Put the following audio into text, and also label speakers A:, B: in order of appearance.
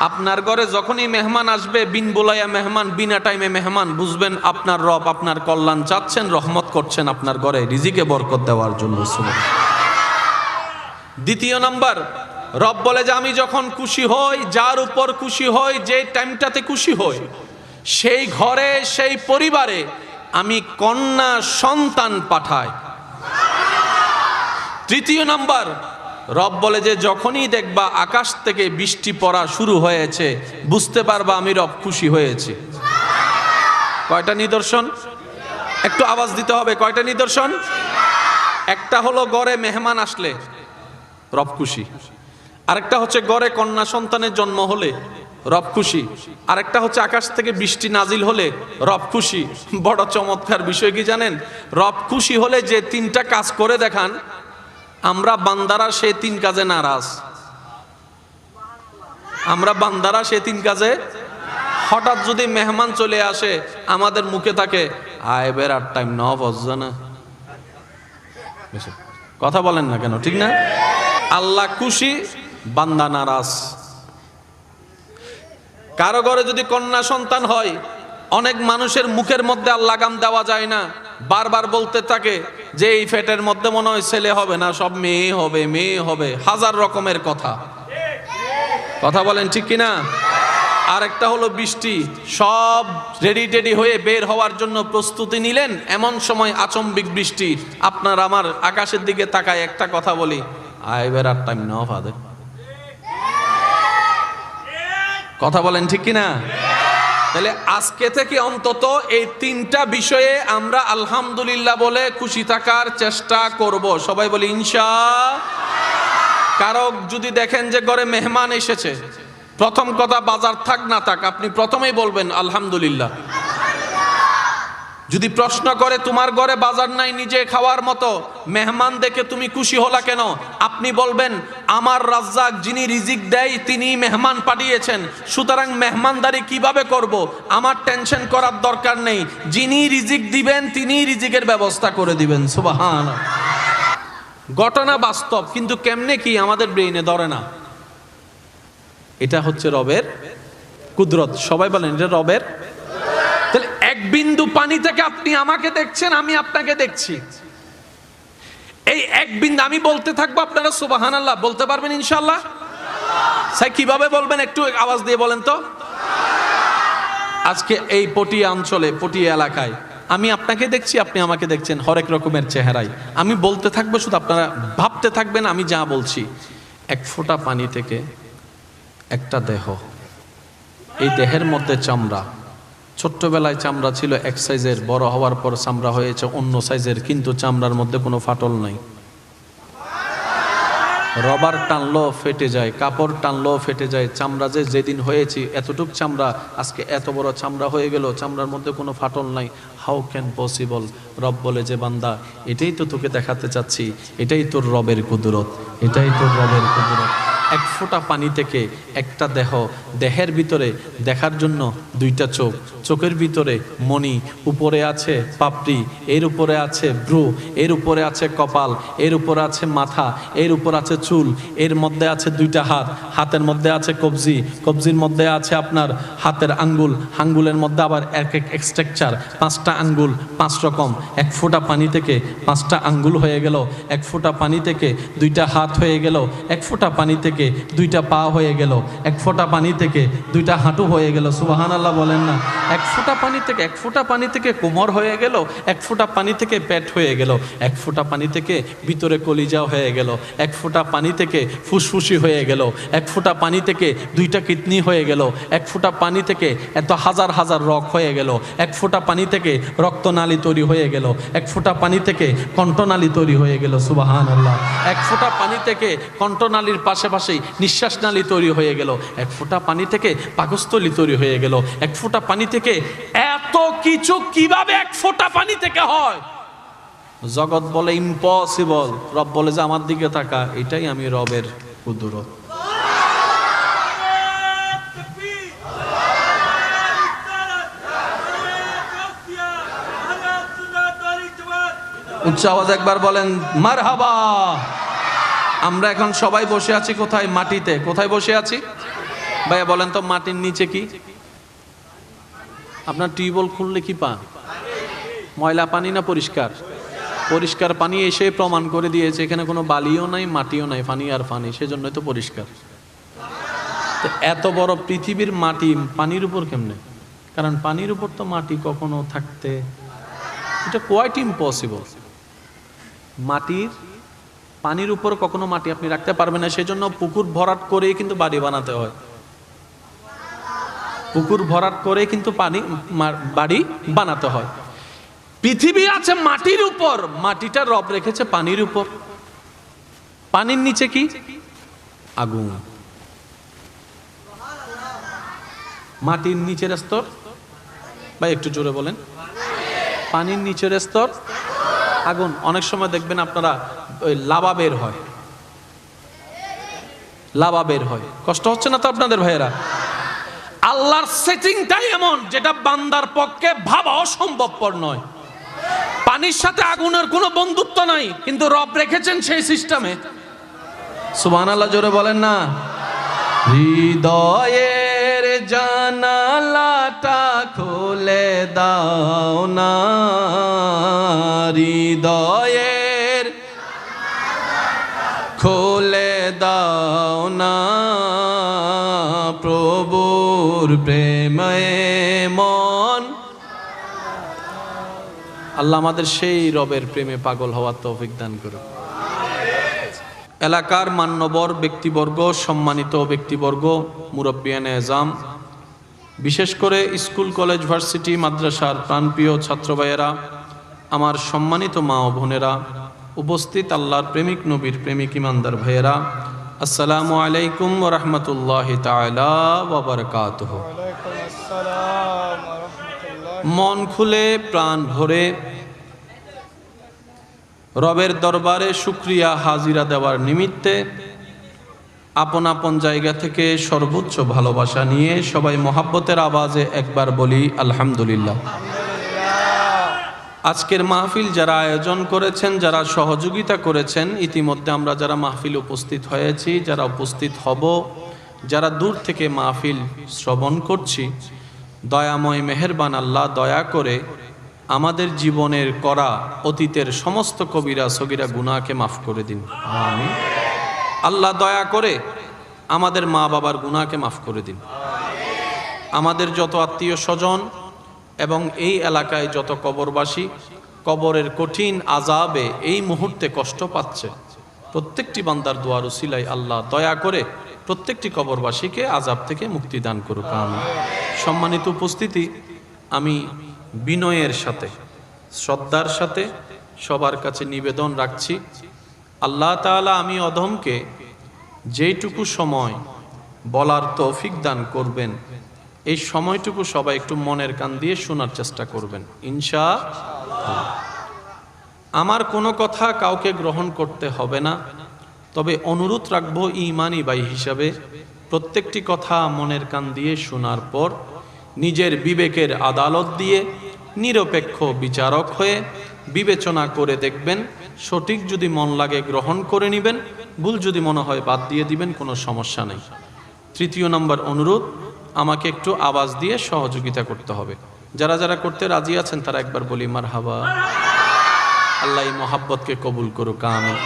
A: আপনার ঘরে যখনই মেহমান আসবে, বিন বোলাইয়া মেহমান, বিনা টাইমে মেহমান, বুঝবেন আপনার রব আপনার কল্যাণ চাচ্ছেন, রহমত করছেন আপনার ঘরে রিজিকে বরকত দেওয়ার জন্য। দ্বিতীয় নাম্বার, রব বলে যে আমি যখন খুশি হই, যার উপর খুশি হই, যে টাইমটাতে খুশি হই, সেই ঘরে সেই পরিবারে আমি কন্যা সন্তান পাঠাই। তৃতীয় নাম্বার, রব বলে যে যখনই দেখবা আকাশ থেকে বৃষ্টি পড়া শুরু হয়েছে, বুঝতে পারবা আমি রব খুশি হয়েছি। কয়টা নিদর্শন? একটু আওয়াজ দিতে হবে। কয়টা নিদর্শন? একটা হলো ঘরে মেহমান আসলে রব খুশি, আরেকটা হচ্ছে ঘরে কন্যা সন্তানের জন্ম হলে রব খুশি, আরেকটা হচ্ছে আকাশ থেকে বৃষ্টি নাজিল হলে রব খুশি। বড় চমৎকার বিষয় কি জানেন? রব খুশি হলে যে তিনটা কাজ করে দেখান, আমরা বান্দারা সেই তিন কাজে নারাজ। আমরা বান্দারা সেই তিন কাজে, হঠাৎ যদি মেহমান চলে আসে আমাদের মুখে থাকে আয় বেরার টাইম ন বজছে না, কথা বলেন না কেন? ঠিক না? আল্লাহ খুশি, বান্দা নারাজ। কারো ঘরে যদি কন্যা সন্তান হয়, অনেক মানুষের মুখের মধ্যে আর লাগাম দেওয়া যায় না, বারবার বলতে থাকে যে এই ফেটের মধ্যে মনে হয় ছেলে হবে না, সব মেয়ে হবে, মেয়ে হবে, হাজার রকমের কথা। কথা বলেন ঠিক কিনা? আরেকটা হলো বৃষ্টি, সব রেডি হয়ে বের হওয়ার জন্য প্রস্তুতি নিলেন, এমন সময় আচম্বিক বৃষ্টি। আপনার আমার আকাশের দিকে তাকায় একটা কথা বলি, আয় বেরার টাইম নাও ফাদে। কথা বলেন ঠিক কিনা? তাহলে আজকে থেকে অন্তত এই তিনটা বিষয়ে আমরা আলহামদুলিল্লাহ বলে খুশি থাকার চেষ্টা করব। সবাই বলি ইনশাআল্লাহ। কারো যদি দেখেন যে ঘরে মেহমান এসেছে, প্রথম কথা বাজার থাক না থাক, আপনি প্রথমেই বলবেন আলহামদুলিল্লাহ। যদি প্রশ্ন করে তোমার ঘরে বাজার নাই নিজে খাওয়ার মতো, মেহমান দেখে তুমি খুশি হলা কেন, আপনি বলবেন আমার রাজ্জাক যিনি রিজিক দেয় তিনি মেহমান পাঠিয়েছেন, সুতরাং মেহমানদারি কিভাবে করব আমার টেনশন করার দরকার নেই, যিনি রিজিক দিবেন তিনি রিজিকের ব্যবস্থা করে দিবেন। সুবহানাল্লাহ। ঘটনা বাস্তব, কিন্তু কেমনে কি আমাদের ব্রেইনে ধরে না। এটা হচ্ছে রবের কুদরত। সবাই বলেন এটা রবের। তাহলে এক বিন্দু পানি থেকে আপনি আমাকে দেখছেন, আমি আপনাকে দেখছি। এই এক বিন্দু আমি বলতে থাকবো, আপনারা সুবহানাল্লাহ বলতে পারবেন ইনশাআল্লাহ? স্যার কিভাবে বলবেন একটু আওয়াজ দিয়ে বলেন তো। আজকে এই পটিয়া অঞ্চলে, পটিয়া এলাকায় আমি আপনাকে দেখছি, আপনি আমাকে দেখছেন, হরেক রকমের চেহারায়। আমি বলতে থাকবো, শুধু আপনারা ভাবতে থাকবেন আমি যা বলছি। এক ফোঁটা পানি থেকে একটা দেহ, এই দেহের মধ্যে চামড়া, ছোট্টবেলায় চামড়া ছিল এক সাইজের, বড় হওয়ার পর চামড়া হয়েছে অন্য সাইজের, কিন্তু চামড়ার মধ্যে কোনো ফাটল নাই। রবার টানলো ফেটে যায়, কাপড় টানলো ফেটে যায়, চামড়া যে যেদিন হয়েছে এতটুক চামড়া আজকে এত বড় চামড়া হয়ে গেল, চামড়ার মধ্যে কোনো ফাটল নাই। How can possible? রব বলে যে বান্দা এটাই তো তোকে দেখাতে চাচ্ছি, এটাই তোর রবের কুদরত, এটাই তোর রবের কুদরত। এক ফোঁটা পানি থেকে একটা দেহ, দেহের ভিতরে দেখার জন্য দুইটা চোখ, চোখের ভিতরে মণি, উপরে আছে পাপড়ি, এর উপরে আছে ভ্রু, এর উপরে আছে কপাল, এর উপরে আছে মাথা, এর উপর আছে চুল, এর মধ্যে আছে দুইটা হাত, হাতের মধ্যে আছে কবজি, কবজির মধ্যে আছে আপনার হাতের আঙ্গুল, আঙ্গুলের মধ্যে আবার এক এক স্ট্রাকচার, পাঁচটা আঙ্গুল, পাঁচ রকম। এক ফোঁটা পানি থেকে পাঁচটা আঙ্গুল হয়ে গেল, এক ফোঁটা পানি থেকে দুইটা হাত হয়ে গেল, এক ফোঁটা পানি থেকে দুইটা পা হয়ে গেল, এক ফোঁটা পানি থেকে দুইটা হাঁটু হয়ে গেল। সুবহানাল্লাহ বলেন না। এক ফোঁটা পানি থেকে, এক ফোঁটা পানি থেকে কোমর হয়ে গেল, এক ফোঁটা পানি থেকে পেট হয়ে গেল, এক ফোঁটা পানি থেকে ভিতরে কলিজা হয়ে গেল, এক ফোঁটা পানি থেকে ফুসফুসি হয়ে গেল, এক ফোঁটা পানি থেকে দুইটা কিডনি হয়ে গেল, এক ফোঁটা পানি থেকে এত হাজার হাজার রগ হয়ে গেল, এক ফোঁটা পানি থেকে রক্তনালী তৈরি হয়ে গেল, এক ফোঁটা পানি থেকে কণ্ঠনালী তৈরি হয়ে গেল। সুবহানাল্লাহ। এক ফোঁটা পানি থেকে কণ্ঠনালীর পাশাপাশি নিঃশ্বাস নালী তৈরি হয়ে গেল, এক ফোঁটা পানি থেকে পাকস্থলী তৈরি হয়ে গেল, এক ফোঁটা পানি থেকে এত কিছু কিভাবে এক ফোঁটা পানি থেকে হয়? জগৎ বলে ইম্পসিবল, রব বলে যে আমার দিকে তাকা, এটাই আমি রবের কুদরত। উচ্চ আওয়াজ একবার বলেন মারহাবা। আমরা এখন সবাই বসে আছি কোথায়? মাটিতে। কোথায় বসে আছি? ভাইয়া বলেন তো মাটির নিচে কি? আপনার টিউবওয়েল খুললে কি পান? ময়লা পানি না পরিষ্কার? পরিষ্কার পানি এসে প্রমাণ করে দিয়েছে এখানে কোনো বালিও নাই, মাটিও নাই, পানি আর পানি, সেজন্যই তো পরিষ্কার। তো এত বড় পৃথিবীর মাটি পানির উপর কেমনে? কারণ পানির উপর তো মাটি কখনো থাকতে, এটা কোয়াইট ইম্পসিবল। মাটির পানির উপর কখনো মাটি আপনি রাখতে পারবেন না, সেজন্য পুকুর ভরাট করেই কিন্তু বাড়ি বানাতে হয়। পুকুর ভরাট করে কিন্তু বাড়ি বানাতে হয়। পৃথিবী আছে মাটির উপর, মাটিটা রব রেখেছে পানির উপর। পানির নিচে কি? আগুন। মাটির নিচের স্তর, ভাই একটু জোরে বলেন। পানির নিচের স্তর আগুন। অনেক সময় দেখবেন আপনারা ওই লাভা বের হয়, লাভা বের হয়। কষ্ট হচ্ছে না তো আপনাদের ভাইয়েরা? আল্লাহর সেটিংটাই এমন যেটা বান্দার পক্ষে ভাবাও সম্ভবপর নয়। পানির সাথে আগুনের কোনো বন্ধুত্ব নাই, কিন্তু রব রেখেছেন সেই সিস্টেমে। সুবহানাল্লাহ জোরে বলেন না। হৃদয়ের জানালাটা খুলে দাও না, হৃদয়ের খুলে দাও না, প্রভুর প্রেমে মন। আল্লাহ আমাদের সেই রবের প্রেমে পাগল হওয়ার তৌফিক দান করুন। এলাকার মান্যবর ব্যক্তিবর্গ, সম্মানিত ব্যক্তিবর্গ, মুরব্বিয়ানে এজাম, বিশেষ করে স্কুল, কলেজ, ভার্সিটি, মাদ্রাসার প্রাণপ্রিয় ছাত্র ভাইয়েরা, আমার সম্মানিত মা ও বোনেরা, উপস্থিত আল্লাহর প্রেমিক নবীর প্রেমিক ইমানদার ভাইয়েরা, আসসালামু আলাইকুম ওয়া রাহমাতুল্লাহি তাআলা ওয়া বারাকাতুহু। মন খুলে প্রাণ ভরে রবের দরবারে শুকরিয়া হাজিরা দেওয়ার নিমিত্তে আপন আপন জায়গা থেকে সর্বোচ্চ ভালোবাসা নিয়ে সবাই মহাব্বতের আওয়াজে একবার বলি আলহামদুলিল্লাহ। আজকের মাহফিল যারা আয়োজন করেছেন, যারা সহযোগিতা করেছেন, ইতিমধ্যে আমরা যারা মাহফিল উপস্থিত হয়েছি, যারা উপস্থিত হব, যারা দূর থেকে মাহফিল শ্রবণ করছি, দয়াময় মেহেরবান আল্লাহ দয়া করে আমাদের জীবনের করা অতীতের সমস্ত কবিরা সগীরা গুনাহকে মাফ করে দিন, আমিন। আল্লাহ দয়া করে আমাদের মা বাবার গুনাহকে মাফ করে দিন। আমাদের যত আত্মীয় স্বজন এবং এই এলাকায় যত কবরবাসী কবরের কঠিন আযাবে এই মুহূর্তে কষ্ট পাচ্ছে, প্রত্যেকটি বান্দার দোয়ার উসিলায় আল্লাহ দয়া করে প্রত্যেকটি কবরবাসীকে আযাব থেকে মুক্তি দান করুক, আমিন। সম্মানিত উপস্থিতি, আমি বিনয়ের সাথে, শ্রদ্ধার সাথে সবার কাছে নিবেদন রাখছি, আল্লাহ তাআলা আমি অধমকে যেইটুকু সময় বলার তৌফিক দান করবেন, এই সময়টুকু সবাই একটু মনের কান দিয়ে শোনার চেষ্টা করবেন ইনশাআল্লাহ। আমার কোনো কথা কাউকে গ্রহণ করতে হবে না, তবে অনুরোধ রাখবো ঈমানি ভাই হিসাবে প্রত্যেকটি কথা মনের কান দিয়ে শোনার পর নিজের বিবেকের আদালত দিয়ে নিরপেক্ষ বিচারক হয়ে বিবেচনা করে দেখবেন। সঠিক যদি মন লাগে গ্রহণ করে নেবেন, ভুল যদি মনে হয় বাদ দিয়ে দিবেন, কোনো সমস্যা নেই। তৃতীয় নম্বর অনুরোধ, আমাকে একটু আওয়াজ দিয়ে সহযোগিতা করতে হবে। যারা যারা করতে রাজি আছেন তারা একবার বলি মারহাবা। আল্লাহ এই মহাব্বতকে কবুল করুক, আমিন।